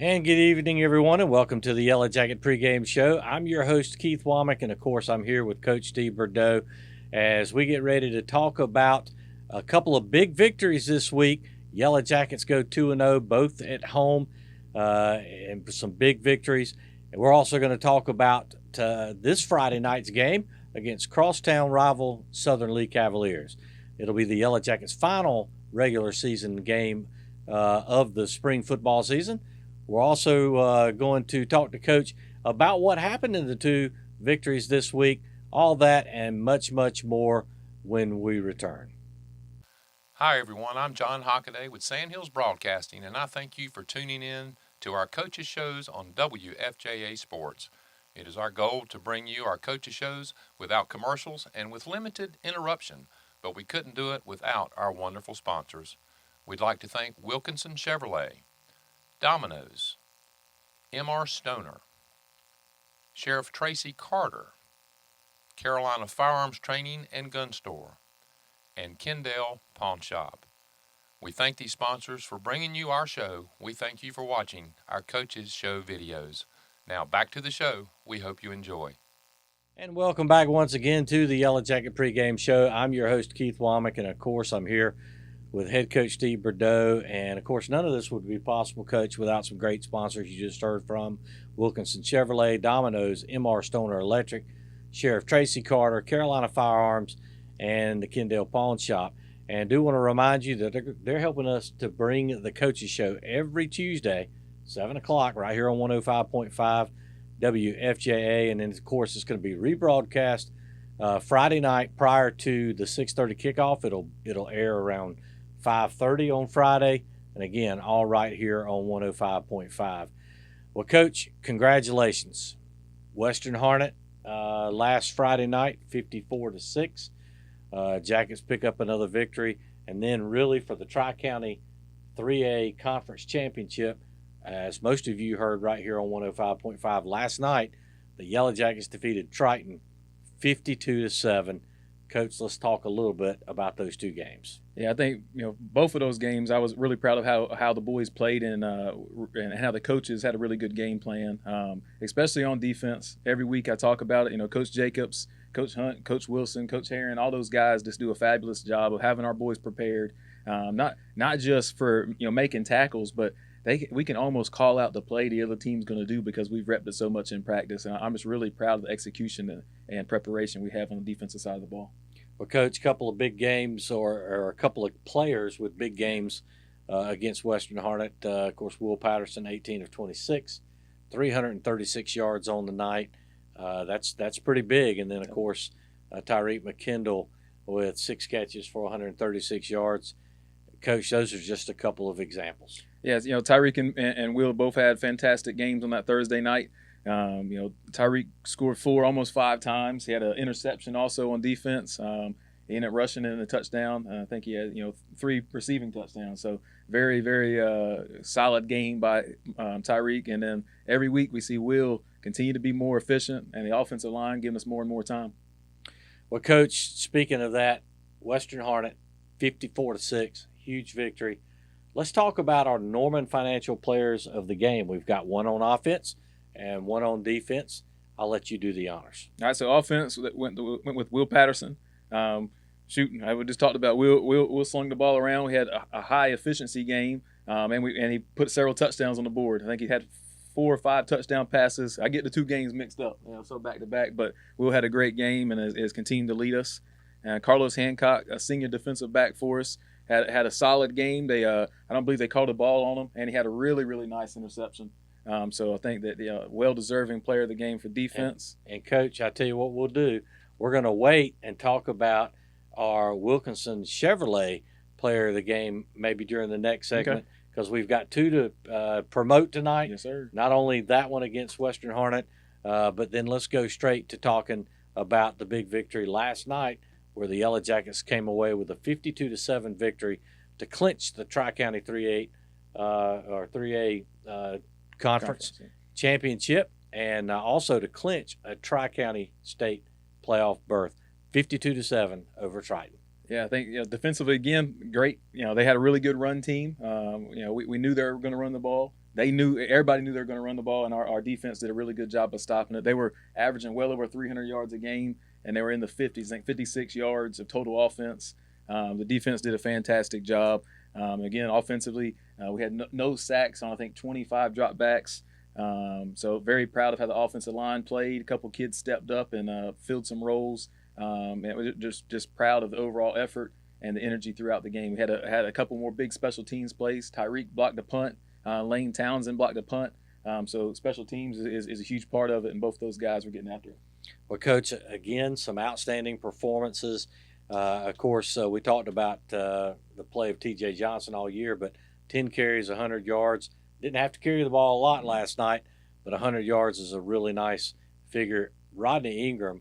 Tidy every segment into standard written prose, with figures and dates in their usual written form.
And good evening, everyone, and welcome to the Yellow Jacket pregame show. I'm your host, Keith Womack, and of course, I'm here with Coach Steve Bordeaux as we get ready to talk about a couple of big victories this week. Yellow Jackets go 2-0, both at home, and some big victories. And we're also going to talk about this Friday night's game against crosstown rival Southern Lee Cavaliers. It'll be the Yellow Jackets' final regular season game of the spring football season. We're also going to talk to Coach about what happened in the two victories this week, all that and much, much more when we return. Hi, everyone. I'm John Hockaday with Sandhills Broadcasting, and I thank you for tuning in to our coaches' shows on WFJA Sports. It is our goal to bring you our coaches' shows without commercials and with limited interruption, but we couldn't do it without our wonderful sponsors. We'd like to thank Wilkinson Chevrolet, Domino's, M.R. Stoner, Sheriff Tracy Carter, Carolina Firearms Training and Gun Store, and Kendall Pawn Shop. We thank these sponsors for bringing you our show. We thank you for watching our Coaches Show videos. Now back to the show. We hope you enjoy. And welcome back once again to the Yellow Jacket pregame show. I'm your host, Keith Womack, and of course, I'm here with head coach Steve Bordeaux. And of course, none of this would be possible, Coach, without some great sponsors you just heard from: Wilkinson Chevrolet, Domino's, M.R. Stoner Electric, Sheriff Tracy Carter, Carolina Firearms, and the Kendall Pawn Shop. And I do want to remind you that they're helping us to bring the Coaches Show every Tuesday, 7 o'clock, right here on 105.5 WFJA. And then, of course, it's going to be rebroadcast Friday night prior to the 6:30 kickoff. It'll air around 5:30 on Friday, and again, all right here on 105.5. Well, Coach, congratulations. Western Harnett last Friday night, 54-6. Jackets pick up another victory, and then really for the Tri-County 3A Conference Championship, as most of you heard right here on 105.5 last night, the Yellow Jackets defeated Triton 52-7. Coach, let's talk a little bit about those two games. Yeah, I think both of those games, I was really proud of how the boys played and how the coaches had a really good game plan, especially on defense. Every week I talk about it. Coach Jacobs, Coach Hunt, Coach Wilson, Coach Herron, all those guys just do a fabulous job of having our boys prepared, not just for making tackles, but we can almost call out the play the other team's going to do because we've repped it so much in practice. And I'm just really proud of the execution and preparation we have on the defensive side of the ball. Well, Coach, a couple of big games or a couple of players with big games against Western Harnett. Of course, Will Patterson, 18 of 26, 336 yards on the night. That's pretty big. And then, of course, Tyreek McKendall with 6 catches for 136 yards. Coach, those are just a couple of examples. Yes, Tyreek and Will both had fantastic games on that Thursday night. Tyreek scored 4, almost 5 times. He had an interception also on defense. He ended up rushing in a touchdown. I think he had 3 receiving touchdowns. So very, very solid game by Tyreek. And then every week we see Will continue to be more efficient, and the offensive line giving us more and more time. Well, Coach, speaking of that, Western Harnett 54-6, huge victory. Let's talk about our Norman Financial players of the game. We've got one on offense and one on defense. I'll let you do the honors. All right, so offense went with Will Patterson. Shooting, I just talked about Will slung the ball around. We had a high efficiency game, and he put several touchdowns on the board. I think he had 4 or 5 touchdown passes. I get the 2 games mixed up, so back to back. But Will had a great game and has continued to lead us. Carlos Hancock, a senior defensive back for us, had a solid game. I don't believe they called a ball on him, and he had a really, really nice interception. So I think that the well-deserving player of the game for defense. And Coach, I tell you what we'll do. We're going to wait and talk about our Wilkinson Chevrolet player of the game maybe during the next segment because we've got 2 to promote tonight. Yes, sir. Not only that one against Western Harnett, but then let's go straight to talking about the big victory last night where the Yellow Jackets came away with a 52-7 victory to clinch the Tri-County 3A conference championship and also to clinch a Tri-County state playoff berth, 52-7 over Triton. Yeah, I think defensively again, great. They had a really good run team. We knew they were going to run the ball. everybody knew they were going to run the ball, and our defense did a really good job of stopping it. They were averaging well over 300 yards a game, and they were in the 50s, I think 56 yards of total offense. The defense did a fantastic job. Again, offensively, we had no sacks on, I think, 25 dropbacks. So very proud of how the offensive line played. A couple kids stepped up and filled some roles. And it was just proud of the overall effort and the energy throughout the game. We had a couple more big special teams plays. Tyreek blocked a punt. Lane Townsend blocked a punt. So special teams is a huge part of it, and both those guys were getting after it. Well, Coach, again, some outstanding performances. Of course, we talked about the play of T.J. Johnson all year, but 10 carries, 100 yards. Didn't have to carry the ball a lot last night, but 100 yards is a really nice figure. Rodney Ingram,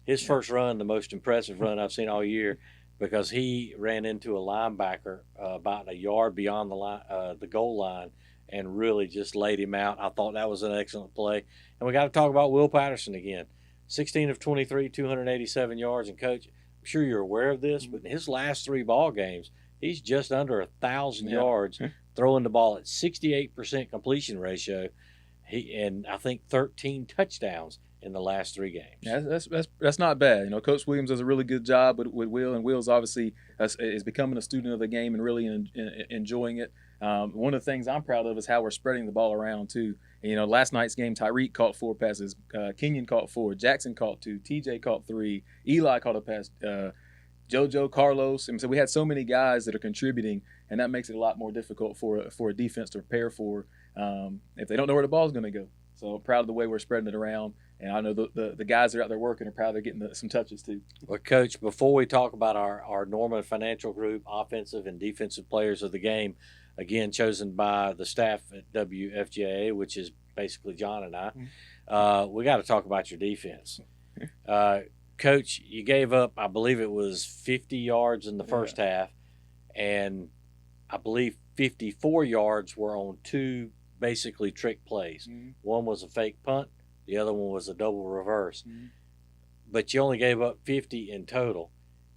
his first run, the most impressive run I've seen all year, because he ran into a linebacker about a yard beyond the goal line and really just laid him out. I thought that was an excellent play. And we got to talk about Will Patterson again. 16 of 23, 287 yards. And, Coach, I'm sure you're aware of this, but in his last 3 ball games, he's just under 1,000 yards, throwing the ball at 68% completion ratio. And I think 13 touchdowns in the last 3 games. Yeah, that's not bad. You know, Coach Williams does a really good job with Will, and Will's obviously is becoming a student of the game and really enjoying it. One of the things I'm proud of is how we're spreading the ball around too. And, you know, last night's game, Tyreek caught 4 passes, Kenyon caught 4, Jackson caught 2, TJ caught 3, Eli caught a pass, JoJo, Carlos. And so we had so many guys that are contributing, and that makes it a lot more difficult for a defense to prepare for if they don't know where the ball's going to go. So proud of the way we're spreading it around. And I know the guys that are out there working are proud they're getting some touches too. Well, Coach, before we talk about our Norman Financial Group offensive and defensive players of the game, again, chosen by the staff at WFJA, which is basically John and I, we got to talk about your defense. Coach, you gave up, I believe it was 50 yards in the first half, and I believe 54 yards were on 2 basically trick plays. One was a fake punt. The other one was a double reverse. But you only gave up 50 in total.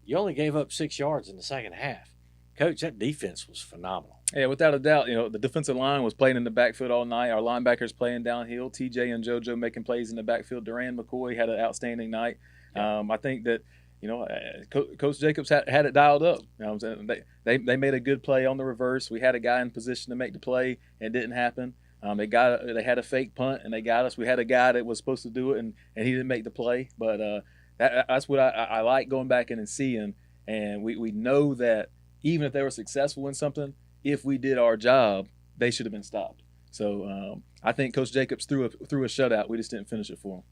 You only gave up 6 yards in the second half. Coach, that defense was phenomenal. Yeah, without a doubt. You know, the defensive line was playing in the backfield all night. Our linebackers playing downhill. TJ and JoJo making plays in the backfield. Duran McCoy had an outstanding night. I think that, you know, Coach Jacobs had it dialed up. You know what I'm saying? They made a good play on the reverse. We had a guy in position to make the play, and it didn't happen. They had a fake punt, and they got us. We had a guy that was supposed to do it, and he didn't make the play. But that's what I like going back in and seeing. And we know that even if they were successful in something, if we did our job, they should have been stopped. So I think Coach Jacobs threw a shutout. We just didn't finish it for him.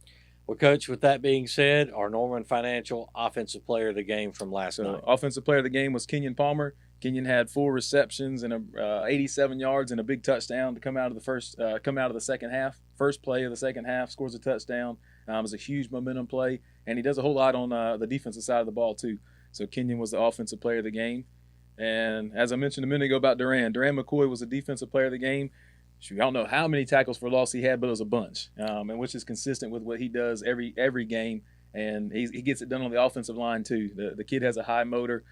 Well, Coach, with that being said, our Norman Financial Offensive Player of the Game from last night. Offensive Player of the Game was Kenyon Palmer. Kenyon had 4 receptions and 87 yards and a big touchdown to come out of the second half. First play of the second half, scores a touchdown. It was a huge momentum play, and he does a whole lot on the defensive side of the ball too. So Kenyon was the Offensive Player of the Game. And as I mentioned a minute ago about Duran McCoy was the Defensive Player of the Game. I don't know how many tackles for loss he had, but it was a bunch, and which is consistent with what he does every game. And he gets it done on the offensive line too. The kid has a high motor.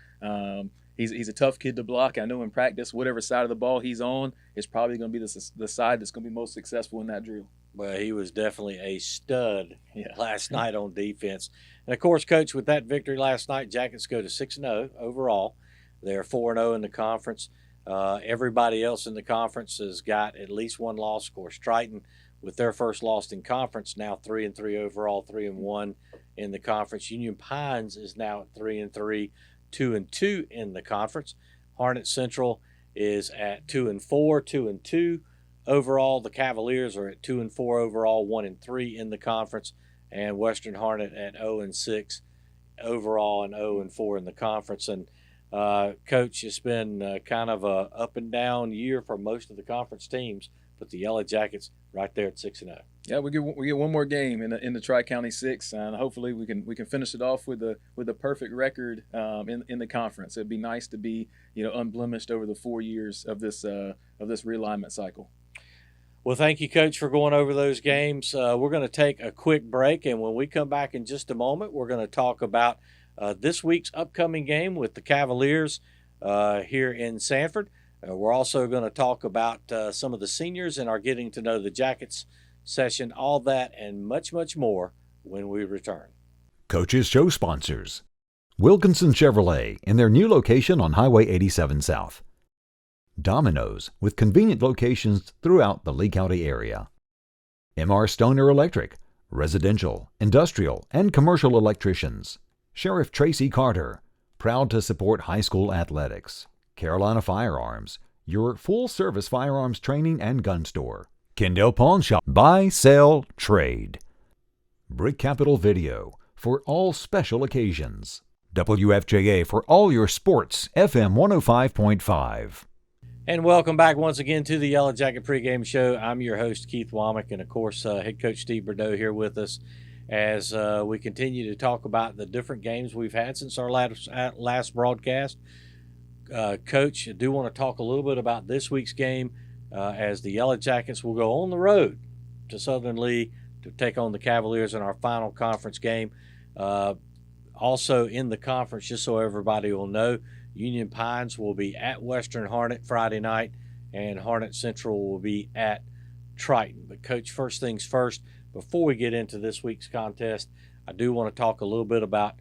He's a tough kid to block. I know in practice, whatever side of the ball he's on is probably going to be the side that's going to be most successful in that drill. Well, he was definitely a stud last night on defense. And, of course, Coach, with that victory last night, Jackets go to 6-0 overall. They're 4-0 in the conference. Everybody else in the conference has got at least one loss. Of course, Triton, with their first loss in conference, now 3-3 overall, 3-1 in the conference. Union Pines is now at 3-3, 2-2 in the conference. Harnett Central is at 2-4, 2-2 overall. The Cavaliers are at 2-4 overall, 1-3 in the conference, and Western Harnett at 0-6 overall and 0-4 in the conference. And Coach, it's been kind of a up and down year for most of the conference teams, but the Yellow Jackets right there at 6-0. Yeah, we get one more game in the Tri-County 6, and hopefully we can finish it off with a perfect record in the conference. It'd be nice to be unblemished over the 4 years of this realignment cycle. Well, thank you, Coach, for going over those games. We're going to take a quick break, and when we come back in just a moment, we're going to talk about this week's upcoming game with the Cavaliers here in Sanford We're also going to talk about some of the seniors and our Getting to Know the Jackets session, all that and much, much more when we return. Coach's Show sponsors: Wilkinson Chevrolet in their new location on Highway 87 South. Domino's with convenient locations throughout the Lee County area. M.R. Stoner Electric, residential, industrial, and commercial electricians. Sheriff Tracy Carter, proud to support high school athletics. Carolina Firearms, your full-service firearms training and gun store. Kendall Pawn Shop, buy, sell, trade. Brick Capital Video, for all special occasions. WFJA for all your sports, FM 105.5. And welcome back once again to the Yellow Jacket pregame show. I'm your host, Keith Womack, and of course, head coach Steve Bordeaux here with us as we continue to talk about the different games we've had since our last broadcast. Coach, I do want to talk a little bit about this week's game as the Yellow Jackets will go on the road to Southern Lee to take on the Cavaliers in our final conference game. Also in the conference, just so everybody will know, Union Pines will be at Western Harnett Friday night, and Harnett Central will be at Triton. But, Coach, first things first, before we get into this week's contest, I do want to talk a little bit about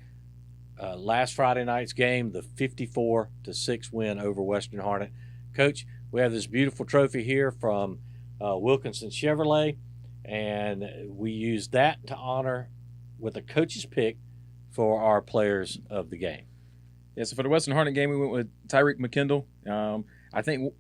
last Friday night's game, the 54-6 win over Western Harnett. Coach, we have this beautiful trophy here from Wilkinson Chevrolet, and we used that to honor with a coach's pick for our players of the game. Yeah, so for the Western Harnett game, we went with Tyreek McKendall. I think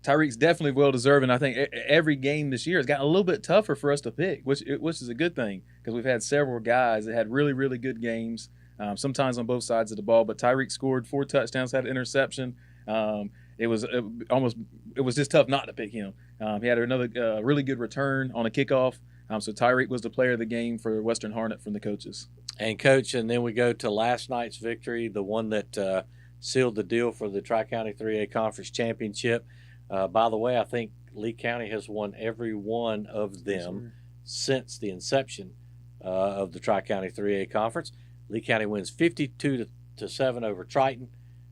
Tyreek's definitely well-deserved, and I think every game this year has gotten a little bit tougher for us to pick, which is a good thing because we've had several guys that had really, really good games, sometimes on both sides of the ball. But Tyreek scored 4 touchdowns, had an interception. It was just tough not to pick him. He had another really good return on a kickoff. So Tyreek was the player of the game for Western Harnett from the coaches. And, Coach, and then we go to last night's victory, the one that sealed the deal for the Tri-County 3A Conference Championship. By the way, I think Lee County has won every one of them since the inception of the Tri-County 3A Conference. Lee County wins 52-7 over Triton.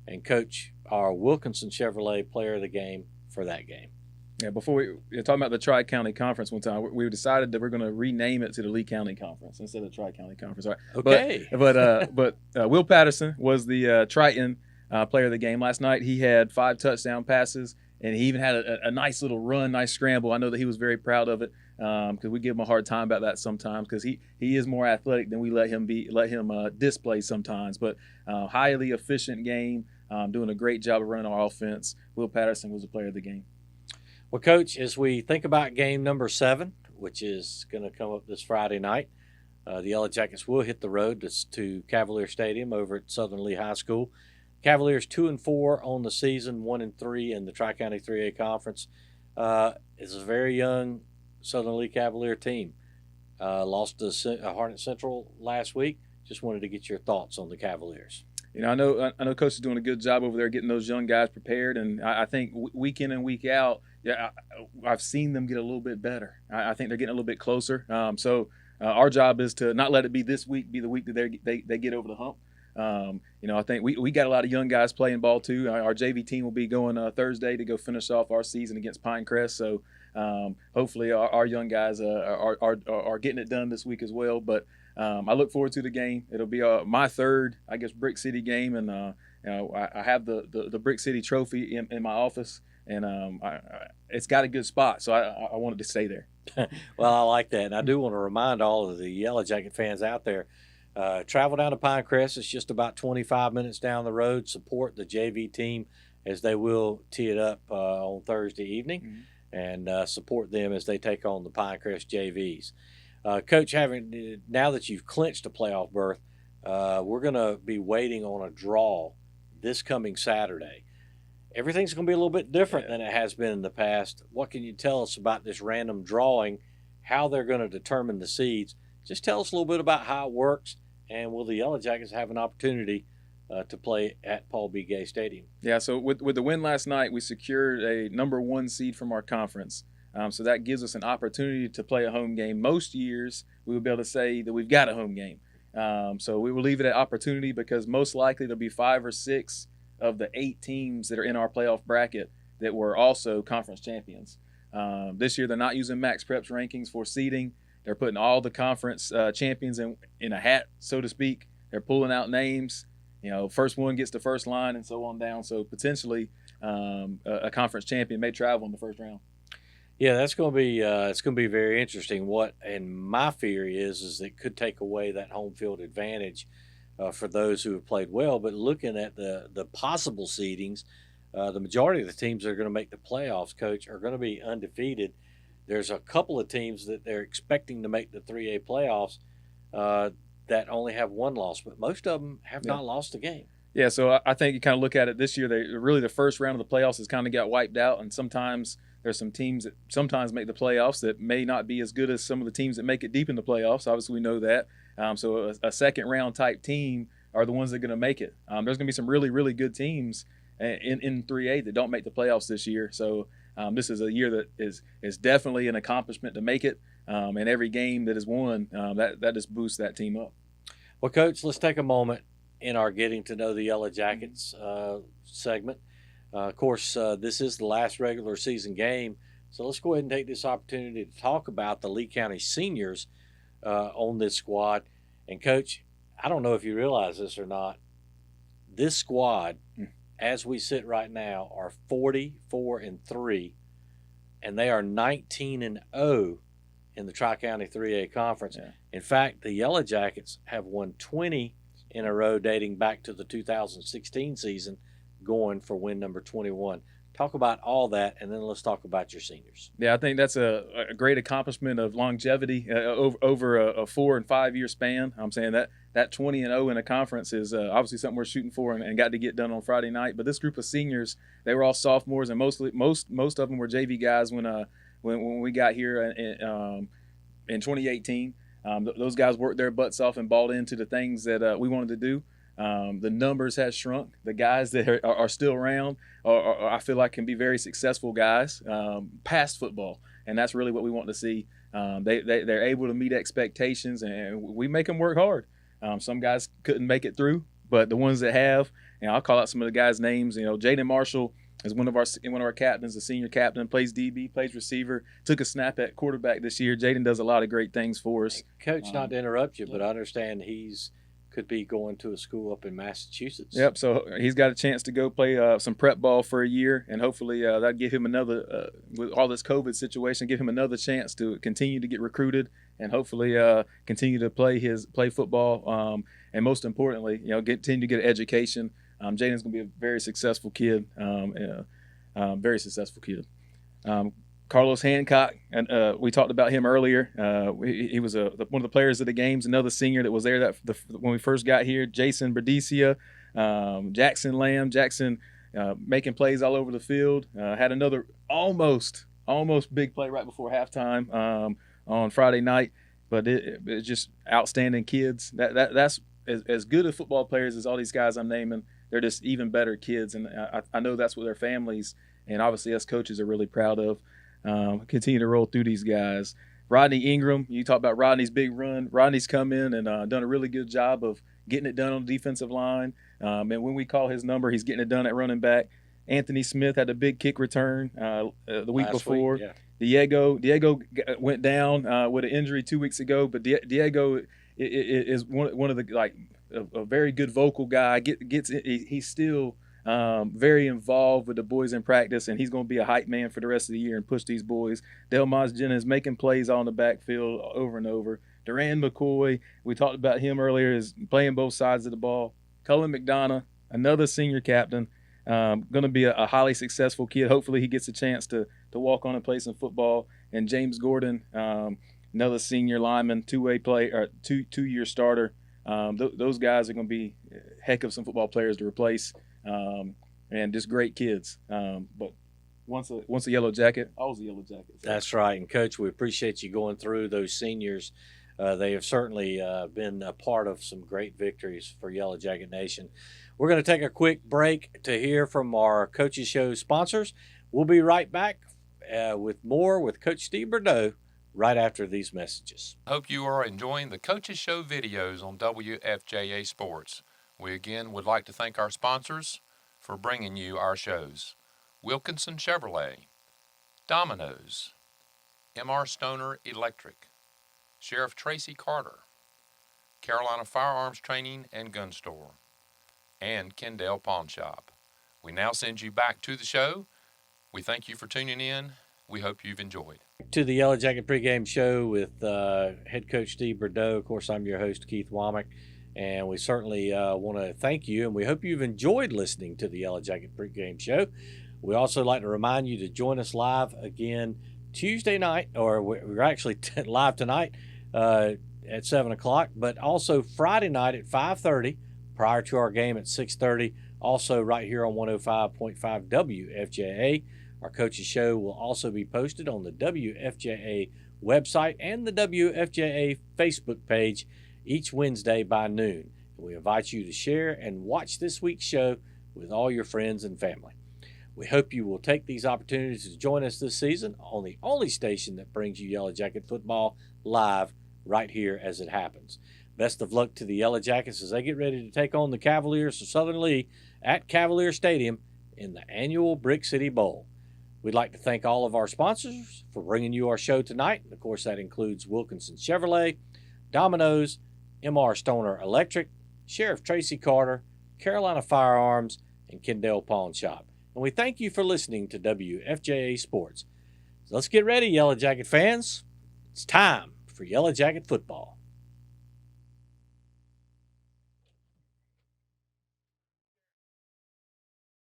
And, Coach, our Wilkinson Chevrolet player of the game for that game. Yeah, before we were talking about the Tri-County Conference one time, we decided that we're going to rename it to the Lee County Conference instead of Tri-County Conference. All right. Okay. But Will Patterson was the Triton player of the game last night. He had 5 touchdown passes, and he even had a nice little run, nice scramble. I know that he was very proud of it because we give him a hard time about that sometimes because he is more athletic than we let him display sometimes. But highly efficient game, doing a great job of running our offense. Will Patterson was the player of the game. Well, Coach, as we think about game number 7, which is going to come up this Friday night, the Yellow Jackets will hit the road to Cavalier Stadium over at Southern Lee High School. Cavaliers 2-4 on the season, 1-3 in the Tri-County 3A Conference. It's a very young Southern Lee Cavalier team. Lost to Harnett Central last week. Just wanted to get your thoughts on the Cavaliers. You know, I know Coach is doing a good job over there getting those young guys prepared, and I think week in and week out, I've seen them get a little bit better. I think they're getting a little bit closer. So our job is to not let it be this week be the week that they get over the hump. I think we got a lot of young guys playing ball too. Our JV team will be going Thursday to go finish off our season against Pinecrest. So hopefully our young guys are getting it done this week as well. But I look forward to the game. It'll be my third, I guess, Brick City game, and I have the Brick City trophy in my office, and it's got a good spot, so I wanted to stay there. Well, I like that, and I do want to remind all of the Yellow Jacket fans out there, travel down to Pinecrest. It's just about 25 minutes down the road. Support the JV team as they will tee it up on Thursday evening, and support them as they take on the Pinecrest JVs. Coach, now that you've clinched a playoff berth, we're going to be waiting on a draw this coming Saturday. Everything's going to be a little bit different than it has been in the past. What can you tell us about this random drawing, how they're going to determine the seeds? Just tell us a little bit about how it works, and will the Yellow Jackets have an opportunity to play at Paul B. Gay Stadium? Yeah, so with the win last night, we secured a number 1 seed from our conference. So that gives us an opportunity to play a home game. Most years, we would be able to say that we've got a home game. So we will leave it at opportunity because most likely there'll be 5 or 6 of the 8 teams that are in our playoff bracket that were also conference champions. This year they're not using Max Preps rankings for seeding. They're putting all the conference champions in a hat, so to speak. They're pulling out names. First one gets the first line and so on down. So potentially a conference champion may travel in the first round. Yeah, that's going to be it's going to be very interesting. And my theory is that it could take away that home field advantage for those who have played well. But looking at the possible seedings, the majority of the teams that are going to make the playoffs, Coach, are going to be undefeated. There's a couple of teams that they're expecting to make the 3A playoffs that only have one loss, but most of them have not lost a game. Yeah, so I think you kind of look at it this year. Really the first round of the playoffs has kind of got wiped out, and sometimes there's some teams that sometimes make the playoffs that may not be as good as some of the teams that make it deep in the playoffs. Obviously, we know that. So a second round type team are the ones that are going to make it. There's going to be some really, really good teams in 3A that don't make the playoffs this year. So this is a year that is definitely an accomplishment to make it. And every game that is won, that just boosts that team up. Well, Coach, let's take a moment in our Getting to Know the Yellow Jackets segment. Of course, this is the last regular season game, so let's go ahead and take this opportunity to talk about the Lee County seniors on this squad. And, Coach, I don't know if you realize this or not, this squad, as we sit right now, are 44-3, and they are 19-0 in the Tri-County 3A Conference. Yeah. In fact, the Yellow Jackets have won 20 in a row dating back to the 2016 season, going for win number 21. Talk about all that, and then let's talk about your seniors. Yeah, I think that's a great accomplishment of longevity over a 4 and 5 year span. I'm saying that 20-0 in a conference is obviously something we're shooting for and got to get done on Friday night. But this group of seniors, they were all sophomores, and most of them were JV guys when we got here in 2018. Those guys worked their butts off and bought into the things that we wanted to do. The numbers has shrunk. The guys that are still around I feel like can be very successful guys past football, and that's really what we want to see. They're able to meet expectations, and we make them work hard. Some guys couldn't make it through, but the ones that have, I'll call out some of the guys' names. Jaden Marshall is one of our captains, a senior captain, plays DB, plays receiver, took a snap at quarterback this year. Jaden does a lot of great things for us. Coach, not to interrupt you, but I understand could be going to a school up in Massachusetts. Yep, so he's got a chance to go play some prep ball for a year, and hopefully that'll give him another, with all this COVID situation, give him another chance to continue to get recruited and hopefully continue to play football, and most importantly, continue to get an education. Jaden's going to be a very successful kid, very successful kid. Carlos Hancock, and we talked about him earlier. He was one of the players of the games, another senior that was there when we first got here. Jason Berdicia, Jackson Lamb. Jackson making plays all over the field. Had another almost big play right before halftime on Friday night. But it's just outstanding kids. That's as good as football players as all these guys I'm naming. They're just even better kids, and I know that's what their families and obviously us coaches are really proud of. Continue to roll through these guys. Rodney Ingram, you talk about Rodney's big run. Rodney's come in and done a really good job of getting it done on the defensive line. And when we call his number, he's getting it done at running back. Anthony Smith had a big kick return the week before. Yeah. Diego went down with an injury 2 weeks ago, but Diego is one of the a very good vocal guy. He's still very involved with the boys in practice, and he's going to be a hype man for the rest of the year and push these boys. Delmaz Jennings making plays on the backfield over and over. Duran McCoy, we talked about him earlier, is playing both sides of the ball. Cullen McDonough, another senior captain, going to be a highly successful kid. Hopefully he gets a chance to walk on and play some football. And James Gordon, another senior lineman, two-year starter. Those guys are going to be a heck of some football players to replace. And just great kids. But once a Yellow Jacket, always a Yellow Jacket. So. That's right. And, Coach, we appreciate you going through those seniors. They have certainly been a part of some great victories for Yellow Jacket Nation. We're going to take a quick break to hear from our Coaches Show sponsors. We'll be right back with more with Coach Steve Bordeaux right after these messages. I hope you are enjoying the Coaches Show videos on WFJA Sports. We again would like to thank our sponsors for bringing you our shows. Wilkinson Chevrolet, Domino's, M.R. Stoner Electric, Sheriff Tracy Carter, Carolina Firearms Training and Gun Store, and Kendall Pawn Shop. We now send you back to the show. We thank you for tuning in. We hope you've enjoyed. To the Yellow Jacket pregame show with head coach Steve Bordeaux. Of course, I'm your host, Keith Womack, and we certainly want to thank you, and we hope you've enjoyed listening to the Yellow Jacket pregame show. We also like to remind you to join us live again Tuesday night, or we're actually live tonight at 7 o'clock, but also Friday night at 5:30 prior to our game at 6:30, also right here on 105.5 WFJA. Our coaches show will also be posted on the WFJA website and the WFJA Facebook page each Wednesday by noon. We invite you to share and watch this week's show with all your friends and family. We hope you will take these opportunities to join us this season on the only station that brings you Yellow Jacket football live right here as it happens. Best of luck to the Yellow Jackets as they get ready to take on the Cavaliers of Southern Lee at Cavalier Stadium in the annual Brick City Bowl. We'd like to thank all of our sponsors for bringing you our show tonight. And of course, that includes Wilkinson Chevrolet, Domino's, M.R. Stoner Electric, Sheriff Tracy Carter, Carolina Firearms, and Kendall Pawn Shop. And we thank you for listening to WFJA Sports. So let's get ready, Yellow Jacket fans. It's time for Yellow Jacket football.